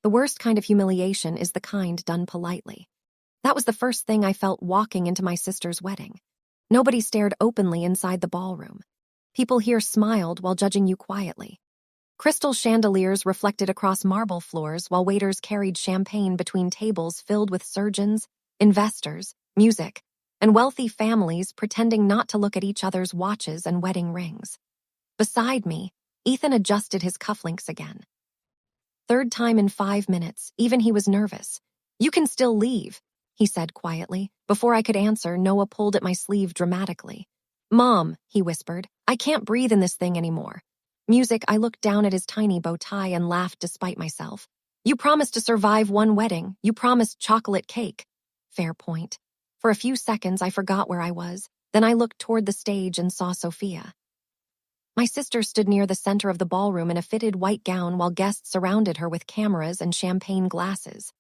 The worst kind of humiliation is the kind done politely. That was the first thing I felt walking into my sister's wedding. Nobody stared openly inside the ballroom. People here smiled while judging you quietly. Crystal chandeliers reflected across marble floors while waiters carried champagne between tables filled with surgeons, investors, music, and wealthy families pretending not to look at each other's watches and wedding rings. Beside me, Ethan adjusted his cufflinks again. Third time in 5 minutes, even he was nervous. "You can still leave," he said quietly. Before I could answer, Noah pulled at my sleeve dramatically. "Mom," he whispered, "I can't breathe in this thing anymore." Music, I looked down at his tiny bow tie and laughed despite myself. "You promised to survive one wedding. You promised chocolate cake." Fair point. For a few seconds, I forgot where I was. Then I looked toward the stage and saw Sophia. My sister stood near the center of the ballroom in a fitted white gown while guests surrounded her with cameras and champagne glasses.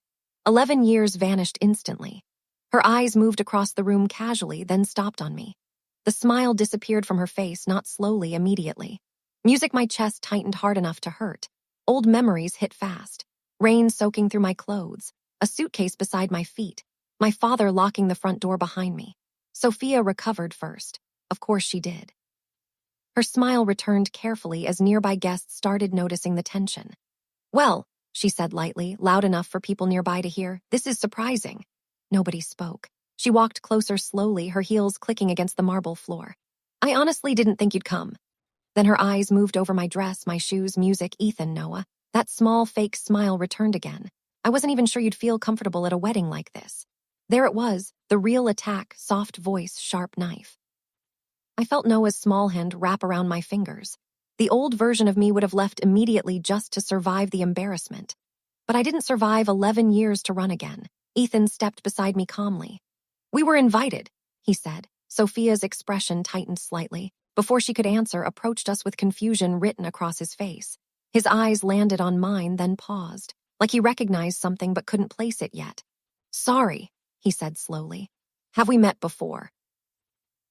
11 years vanished instantly. Her eyes moved across the room casually, then stopped on me. The smile disappeared from her face, not slowly, immediately. Music, my chest tightened hard enough to hurt. Old memories hit fast. Rain soaking through my clothes, a suitcase beside my feet, my father locking the front door behind me. Sophia recovered first. Of course she did. Her smile returned carefully as nearby guests started noticing the tension. "Well," she said lightly, loud enough for people nearby to hear, "this is surprising." Nobody spoke. She walked closer slowly, her heels clicking against the marble floor. "I honestly didn't think you'd come." Then her eyes moved over my dress, my shoes, music, Ethan, Noah. That small, fake smile returned again. "I wasn't even sure you'd feel comfortable at a wedding like this." There it was, the real attack, soft voice, sharp knife. I felt Noah's small hand wrap around my fingers. The old version of me would have left immediately just to survive the embarrassment. But I didn't survive 11 years to run again. Ethan stepped beside me calmly. "We were invited," he said. Sophia's expression tightened slightly. Before she could answer, approached us with confusion written across his face. His eyes landed on mine, then paused, like he recognized something but couldn't place it yet. "Sorry," he said slowly. "Have we met before?"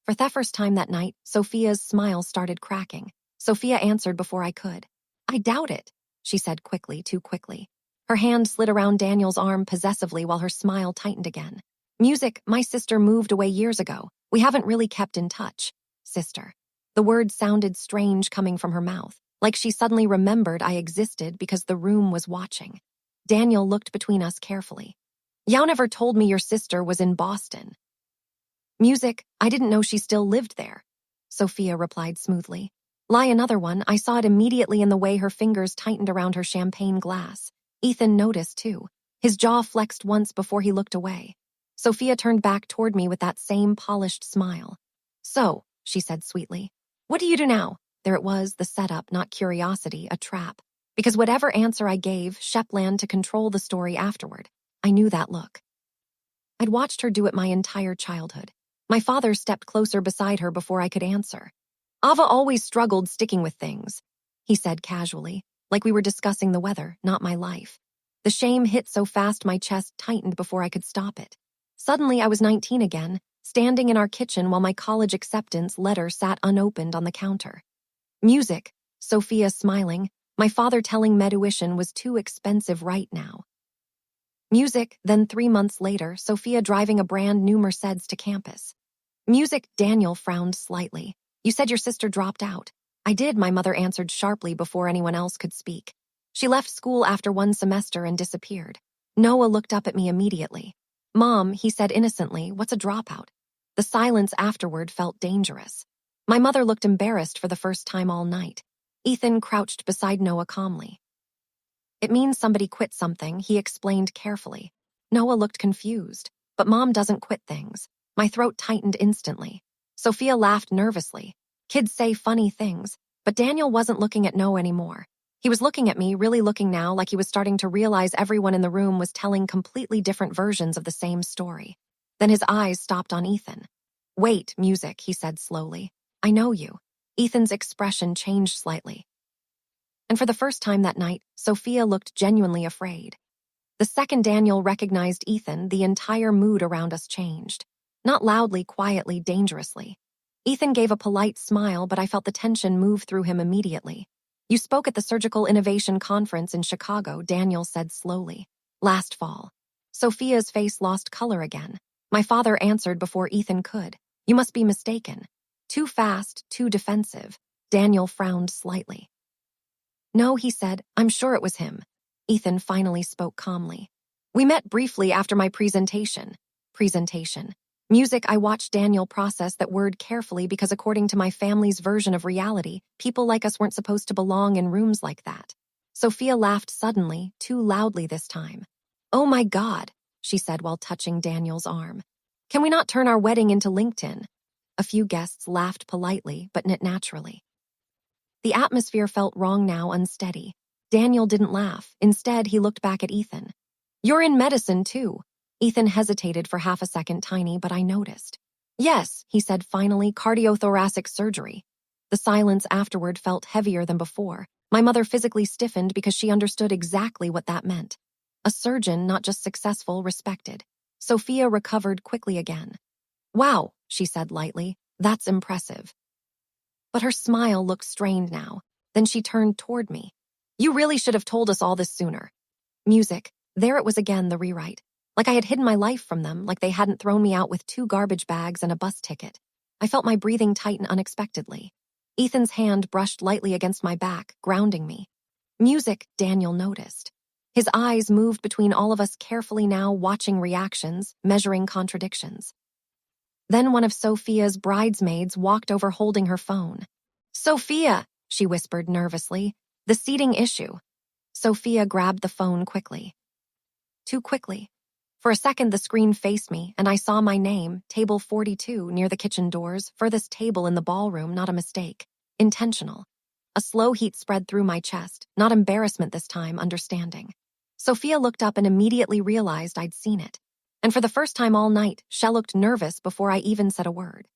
For the first time that night, Sophia's smile started cracking. Sophia answered before I could. "I doubt it," she said quickly, too quickly. Her hand slid around Daniel's arm possessively while her smile tightened again. "Music, my sister moved away years ago. We haven't really kept in touch." Sister. The word sounded strange coming from her mouth, like she suddenly remembered I existed because the room was watching. Daniel looked between us carefully. "You never told me your sister was in Boston." "Music, I didn't know she still lived there," Sophia replied smoothly. "Lie, another one, I saw it immediately in the way her fingers tightened around her champagne glass." Ethan noticed, too. His jaw flexed once before he looked away. Sophia turned back toward me with that same polished smile. "So," she said sweetly, "what do you do now?" There it was, the setup, not curiosity, a trap. Because whatever answer I gave, Shep planned to control the story afterward. I knew that look. I'd watched her do it my entire childhood. My father stepped closer beside her before I could answer. "Ava always struggled sticking with things," he said casually, like we were discussing the weather, not my life. The shame hit so fast my chest tightened before I could stop it. Suddenly I was 19 again, standing in our kitchen while my college acceptance letter sat unopened on the counter. "Music," Sophia smiling, my father telling Meduition was too expensive right now. Music, then 3 months later, Sophia driving a brand new Mercedes to campus. "Music," Daniel frowned slightly. "You said your sister dropped out." "I did," my mother answered sharply before anyone else could speak. "She left school after one semester and disappeared." Noah looked up at me immediately. "Mom," he said innocently, "what's a dropout?" The silence afterward felt dangerous. My mother looked embarrassed for the first time all night. Ethan crouched beside Noah calmly. "It means somebody quit something," he explained carefully. Noah looked confused. "But Mom doesn't quit things." My throat tightened instantly. Sophia laughed nervously. Kids say funny things, but Daniel wasn't looking at Noah anymore. He was looking at me, really looking now, like he was starting to realize everyone in the room was telling completely different versions of the same story. Then his eyes stopped on Ethan. "Wait, Music," he said slowly. "I know you." Ethan's expression changed slightly. And for the first time that night, Sophia looked genuinely afraid. The second Daniel recognized Ethan, the entire mood around us changed. Not loudly, quietly, dangerously. Ethan gave a polite smile, but I felt the tension move through him immediately. You spoke at the Surgical Innovation Conference in Chicago, Daniel said slowly. Last fall. Sophia's face lost color again. My father answered before Ethan could. You must be mistaken. Too fast, too defensive. Daniel frowned slightly. No, he said, I'm sure it was him. Ethan finally spoke calmly. We met briefly after my presentation. Presentation. Music. I watched Daniel process that word carefully because according to my family's version of reality, people like us weren't supposed to belong in rooms like that. Sophia laughed suddenly, too loudly this time. Oh my God, she said while touching Daniel's arm. Can we not turn our wedding into LinkedIn? A few guests laughed politely, but not naturally. The atmosphere felt wrong now, unsteady. Daniel didn't laugh. Instead, he looked back at Ethan. You're in medicine, too. Ethan hesitated for half a second, tiny, but I noticed. Yes, he said finally, cardiothoracic surgery. The silence afterward felt heavier than before. My mother physically stiffened because she understood exactly what that meant. A surgeon, not just successful, respected. Sophia recovered quickly again. Wow, she said lightly, that's impressive. But her smile looked strained now. Then she turned toward me. You really should have told us all this sooner. Music. There it was again, the rewrite. Like I had hidden my life from them, like they hadn't thrown me out with 2 garbage bags and a bus ticket. I felt my breathing tighten unexpectedly. Ethan's hand brushed lightly against my back, grounding me. Music, Daniel noticed. His eyes moved between all of us carefully now, watching reactions, measuring contradictions. Then one of Sophia's bridesmaids walked over holding her phone. Sophia, she whispered nervously, the seating issue. Sophia grabbed the phone quickly. Too quickly. For a second, the screen faced me, and I saw my name, table 42, near the kitchen doors, furthest table in the ballroom, not a mistake. Intentional. A slow heat spread through my chest, not embarrassment this time, understanding. Sophia looked up and immediately realized I'd seen it. And for the first time all night, she looked nervous before I even said a word.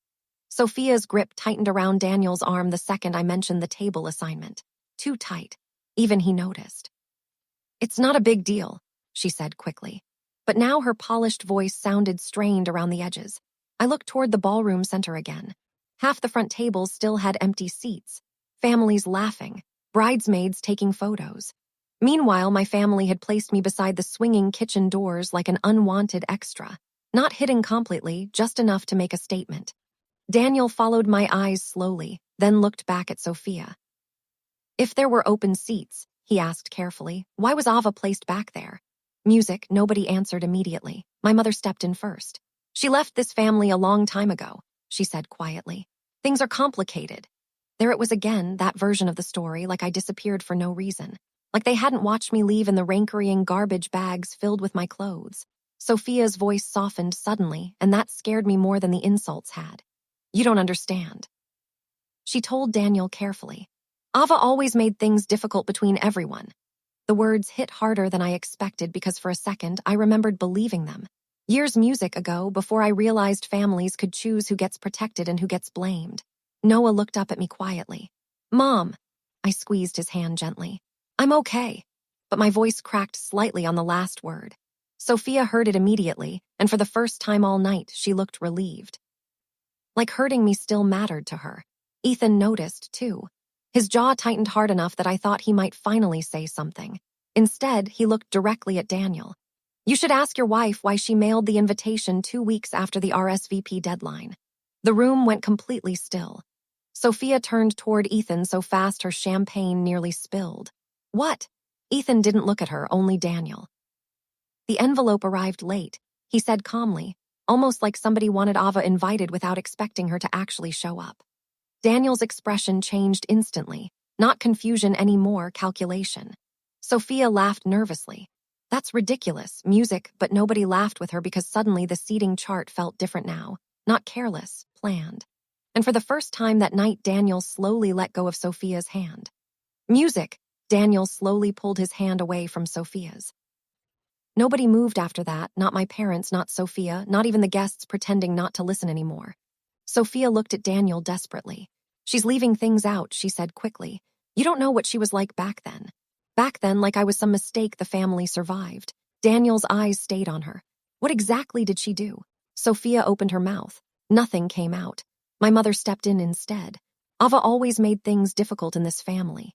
Sophia's grip tightened around Daniel's arm the second I mentioned the table assignment. Too tight. Even he noticed. It's not a big deal, she said quickly. But now her polished voice sounded strained around the edges. I looked toward the ballroom center again. Half the front tables still had empty seats. Families laughing. Bridesmaids taking photos. Meanwhile, my family had placed me beside the swinging kitchen doors like an unwanted extra. Not hidden completely, just enough to make a statement. Daniel followed my eyes slowly, then looked back at Sophia. If there were open seats, he asked carefully, why was Ava placed back there? Music, nobody answered immediately. My mother stepped in first. She left this family a long time ago, she said quietly. Things are complicated. There it was again, that version of the story, like I disappeared for no reason. Like they hadn't watched me leave in the rancor-ing garbage bags filled with my clothes. Sophia's voice softened suddenly, and that scared me more than the insults had. You don't understand. She told Daniel carefully. Ava always made things difficult between everyone. The words hit harder than I expected because for a second I remembered believing them. Years music ago, before I realized families could choose who gets protected and who gets blamed. Noah looked up at me quietly. Mom. I squeezed his hand gently. I'm okay. But my voice cracked slightly on the last word. Sophia heard it immediately, and for the first time all night, she looked relieved. Like hurting me still mattered to her. Ethan noticed, too. His jaw tightened hard enough that I thought he might finally say something. Instead, he looked directly at Daniel. You should ask your wife why she mailed the invitation 2 weeks after the RSVP deadline. The room went completely still. Sophia turned toward Ethan so fast her champagne nearly spilled. What? Ethan didn't look at her, only Daniel. The envelope arrived late, he said calmly, almost like somebody wanted Ava invited without expecting her to actually show up. Daniel's expression changed instantly, not confusion anymore, calculation. Sophia laughed nervously. That's ridiculous, music, but nobody laughed with her because suddenly the seating chart felt different now, not careless, planned. And for the first time that night, Daniel slowly let go of Sophia's hand. Music, Daniel slowly pulled his hand away from Sophia's. Nobody moved after that, not my parents, not Sophia, not even the guests pretending not to listen anymore. Sophia looked at Daniel desperately. She's leaving things out, she said quickly. You don't know what she was like back then. Back then, like I was some mistake the family survived. Daniel's eyes stayed on her. What exactly did she do? Sophia opened her mouth. Nothing came out. My mother stepped in instead. Ava always made things difficult in this family.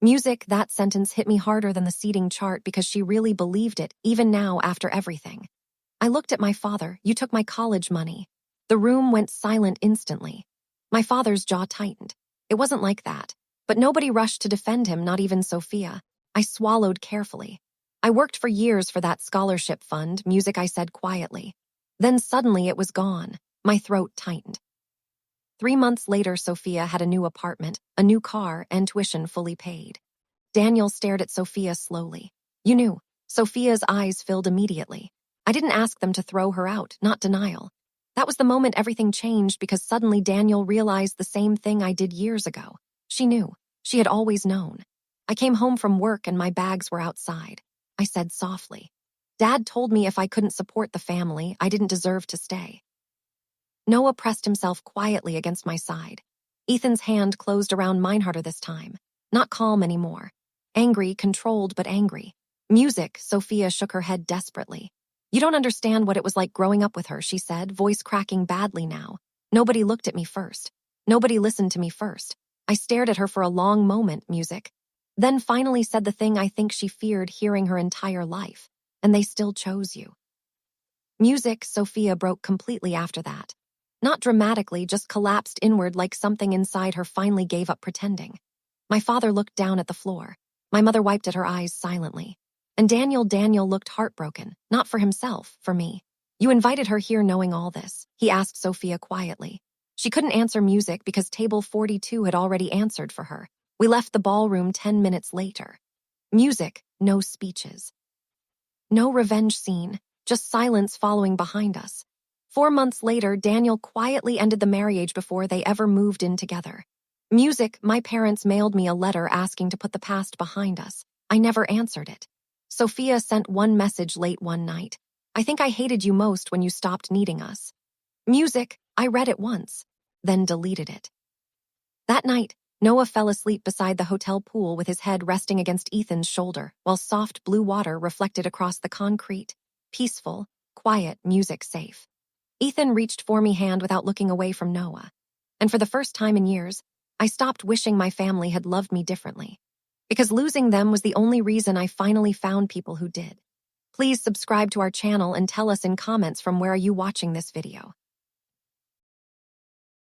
Music, that sentence hit me harder than the seating chart because she really believed it, even now after everything. I looked at my father. You took my college money. The room went silent instantly. My father's jaw tightened. It wasn't like that. But nobody rushed to defend him, not even Sophia. I swallowed carefully. I worked for years for that scholarship fund, music, I said quietly. Then suddenly it was gone. My throat tightened. 3 months later, Sophia had a new apartment, a new car, and tuition fully paid. Daniel stared at Sophia slowly. You knew. Sophia's eyes filled immediately. I didn't ask them to throw her out, not denial. That was the moment everything changed because suddenly Daniel realized the same thing I did years ago. She knew. She had always known. I came home from work and my bags were outside. I said softly. Dad told me if I couldn't support the family, I didn't deserve to stay. Noah pressed himself quietly against my side. Ethan's hand closed around mine harder this time. Not calm anymore. Angry, controlled, but angry. Music, Sophia shook her head desperately. You don't understand what it was like growing up with her, she said, voice cracking badly now. Nobody looked at me first. Nobody listened to me first. I stared at her for a long moment, music. Then finally said the thing I think she feared hearing her entire life. And they still chose you. Music, Sophia broke completely after that. Not dramatically, just collapsed inward like something inside her finally gave up pretending. My father looked down at the floor. My mother wiped at her eyes silently. And Daniel looked heartbroken, not for himself, for me. You invited her here knowing all this, he asked Sophia quietly. She couldn't answer music because table 42 had already answered for her. We left the ballroom 10 minutes later. Music, no speeches. No revenge scene, just silence following behind us. 4 months later, Daniel quietly ended the marriage before they ever moved in together. Music, my parents mailed me a letter asking to put the past behind us. I never answered it. Sophia sent one message late one night. I think I hated you most when you stopped needing us. Music, I read it once, then deleted it. That night, Noah fell asleep beside the hotel pool with his head resting against Ethan's shoulder, while soft blue water reflected across the concrete. Peaceful, quiet, music safe. Ethan reached for me hand without looking away from Noah. And for the first time in years, I stopped wishing my family had loved me differently. Because losing them was the only reason I finally found people who did. Please subscribe to our channel and tell us in comments from where are you watching this video.